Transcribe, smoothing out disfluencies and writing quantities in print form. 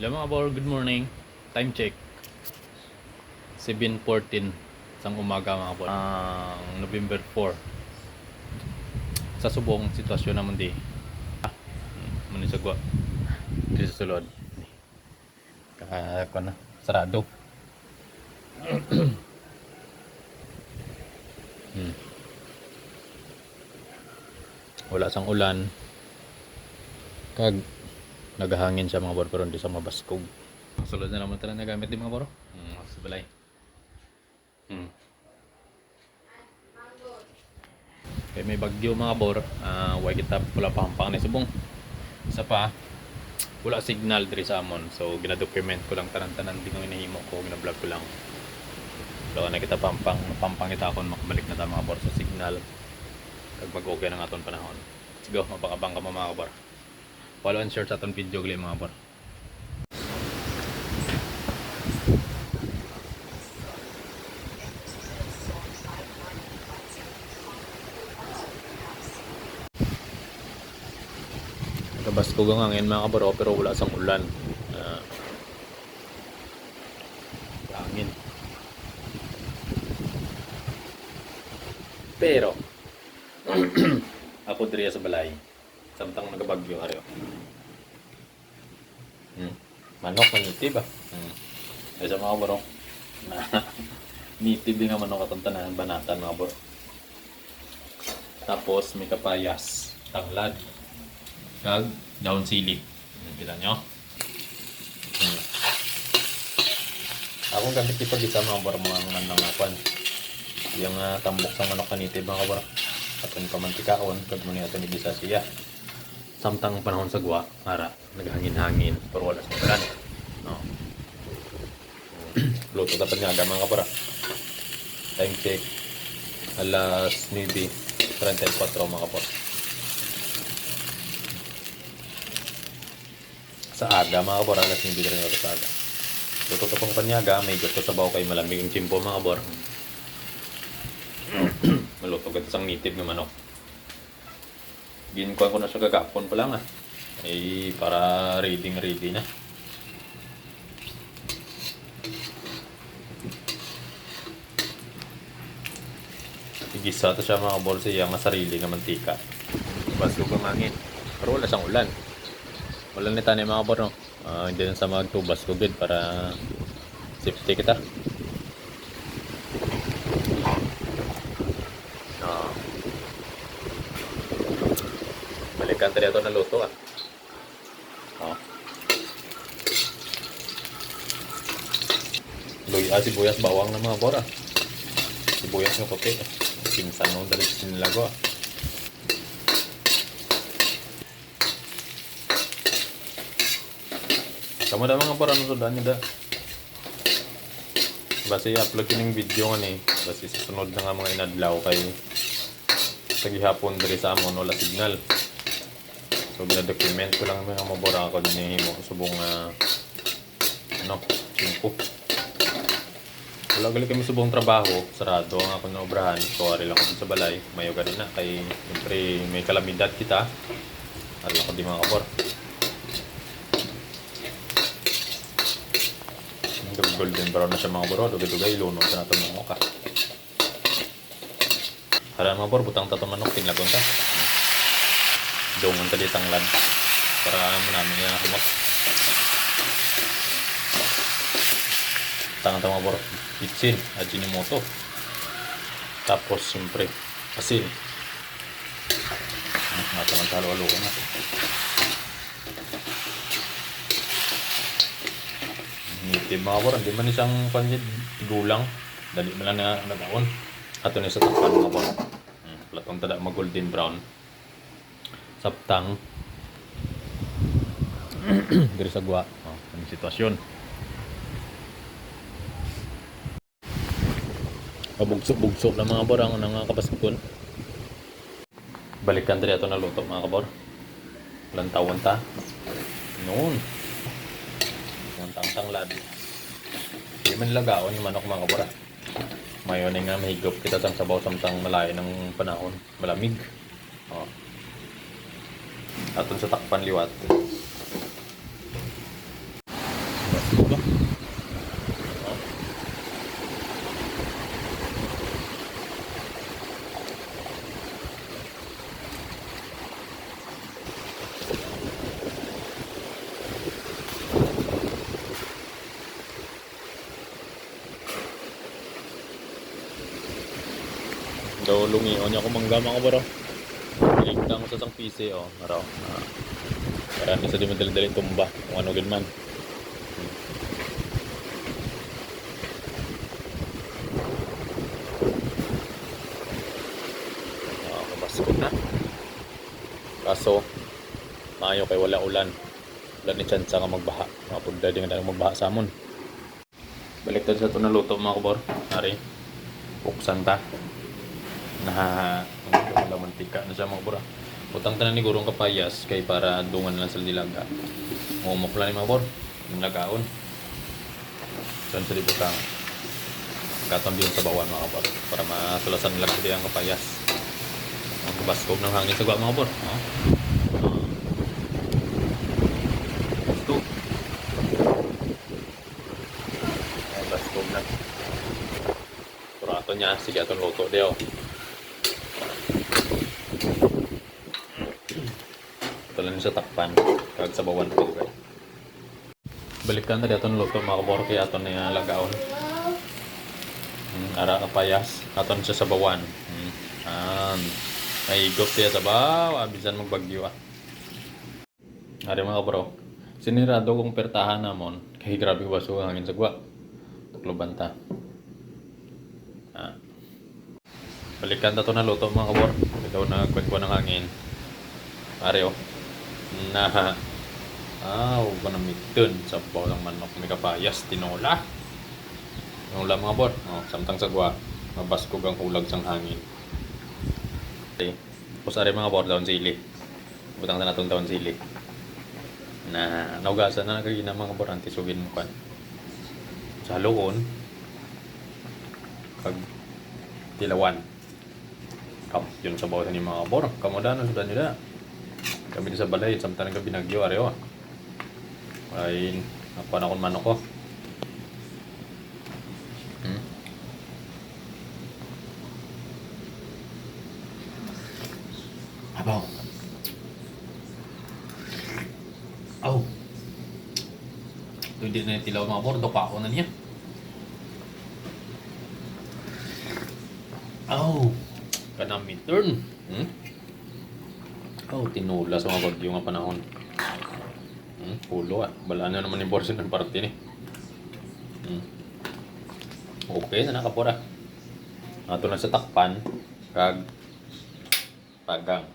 Hello mga bor, good morning. Time check. 7:14 sang umaga mga bor. November 4. Sa subong sitwasyon naman di. Manisagwa. Di sa sulod. Ko na. Sarado. Wala sang ulan. Kag nagahangin siya mga bor pero hindi sa mabaskog. Sulod na naman talaga nagamit di mga bor. Sa balay. Kaya may bagyo mga bor, way kita wala pa hampang ni subong. Isa pa, wala signal diri sa amon. So gina-document ko lang tanan-tanan di ko inahimo ko, gina-vlog ko lang. So na kita pampang kita kon makabalik na ta mga bor sa signal. Kag mag-okay na aton panahon. Let's go, mabang-abang ka mga bor. Follow and share sa aton video gali mga bor. Nagabaskog ang hangin mga kabaro pero wala sang ulan. Hangin. Pero ako diri sa balay. Samtang nagabagyo ari. Manok na nitib ba? Ay sa mga kabaro. Nitib din nga manok atong tanan banatan mga kabaro. Tapos may kapayas, tanglad, kag daon sili. Kita nyo? Akong gamit ito di sa mga bar mga nangapan. Yung tambok sa manok kanitib mga kabar. Aton pamantikaon, kag muni aton ibisa siya. Samtang panahon sa gwa, ara, naghangin-hangin, pero wala sa ulan. No. Luto dapat nga mga kabar. Time check. Alas 9:34 mga kabar. Sa aga mga kabor, alas 9 rin ako sa aga. Luto to pang panyaga, may gusto sa baw kay malamig yung chimpo mga kabor. Maluto ganda sang nitib ng manok. Ginkuhan ko na siya gagapon pa lang ay para ready na. Igisa to siya mga kabor sa iyang sarili nga mantika. Basog ang hangin, pero wala siyang ulan. Wala ni tayo mga kabor, no? Hindi na sa magtubas ko good para safety kita. Balikan tayo ito na luto sibuyas bawang na mga kabor sibuyas nga puti pinsan nung dali sinilago kamu dah mga parang sudah niya da. Basta i-upload ko ng video nga ni. Basta susunod na nga mga inadlaw kay sa gihapon diri sa amon wala signal. So gina-document ko lang mga mabura ko din mo subong timpo. Wala gali kami subong trabaho, sarado ang ako na obrahan. So ari lang ko sa balay, mayo ganin na kay siyempre may kalamidad kita. Ari lang ko di mga kabor. Golden brown na siya mga bro, dugay-dugay lunod sa nato ng muka. Hala mga bro, butang tato manok tinglagon ta. Dongon ta di tanglad para manami niya humot. Tangan ta mga bro, kitchen, ajinomoto. Tapos siyempre asin. Matang halo-halo na. Nitib mga bor, hindi man isang panjid gulang. Dali man lang na nagaon. Ato ni sa takpan mga bor. Platong tada mag golden brown. Saptang. Diri sa gwa. Ang sitwasyon. Pabugsok-bugsok na mga bor ang nang kapaskon. Balikan diri ato na luto mga kabor. Lantawan ta. Noon. Ang tanglad. Hindi man lagaon yung manok mga kabura. Mayon nga mahigop kita sang sabaw samtang malayo ng panahon. Malamig. Aton sa takpan liwat. So lungion niya ako manggama ko bro. Iligtang ko sa isang PC oh, araw. Para hindi sa di madali-dali tumba kung ano gid man. Kabaskog na. Kaso maayo kay wala ulan. Wala ni chance nga magbaha. Mapunda di nga magbaha sa amon. Baliktad sa ito na luto mga kubor. Ari, buksan ta. Wala mantika na siya mga kubor. Utang tanan ni gurong kapayas kay para dungan lang sa dilaga. Umok lang ni mga kubor. Yung lagaon. Saan sa libutang. Katambiyon sa bawan mga kubor. Para masulasan lang sa ang kapayas. Ang kabaskog ng hangin sa mga kubor. Baskog na. Purato niya. Sige atong luto diyo. Ito lang sa takpan. Kag sa bawan ko diba. Balikan na atong luto mga kabor. Kaya atong na lagaon. Ara kapayas. Atong siya sa bawan. Ay igop siya sa baw. Abisan magbagyo ah. Ari mga kabro. Sinirado kong pertahan namon. Kaya grabe baso ang hangin sa gwa. Tukloban ta. Balikan na ito na luto mga kabor. Ito na nagkwenko ng hangin. Areo. Huwag na mitun. Sabaw ng manok. May kapayas. Tinola. Tinola mga kabor. Samtang sagwa. Mabaskog ang hulag sang hangin. Okay. Tapos ari mga kabor. Daon sili. Butang na natong daon sili. Naugasan na nagagina mga kabor. Antisugin mo kan. Sa haluon. Kag tilawan. Yun sa bawah ni mga kabor. Kamudahan sudah nila. Kami sa balay. Samtang gabi nagyo. Areo. Ay, nakuha na akong manok ko. Abaw. Ito hindi na yung tilaw mga kabor. Dopa ako na niya. Kanami turn. Tinula sa mga bagyo nga panahon. Pulo ah. Balaan na naman yung portion ng party ni. Okay na nakapura. Ato na sa takpan. Kag pagang.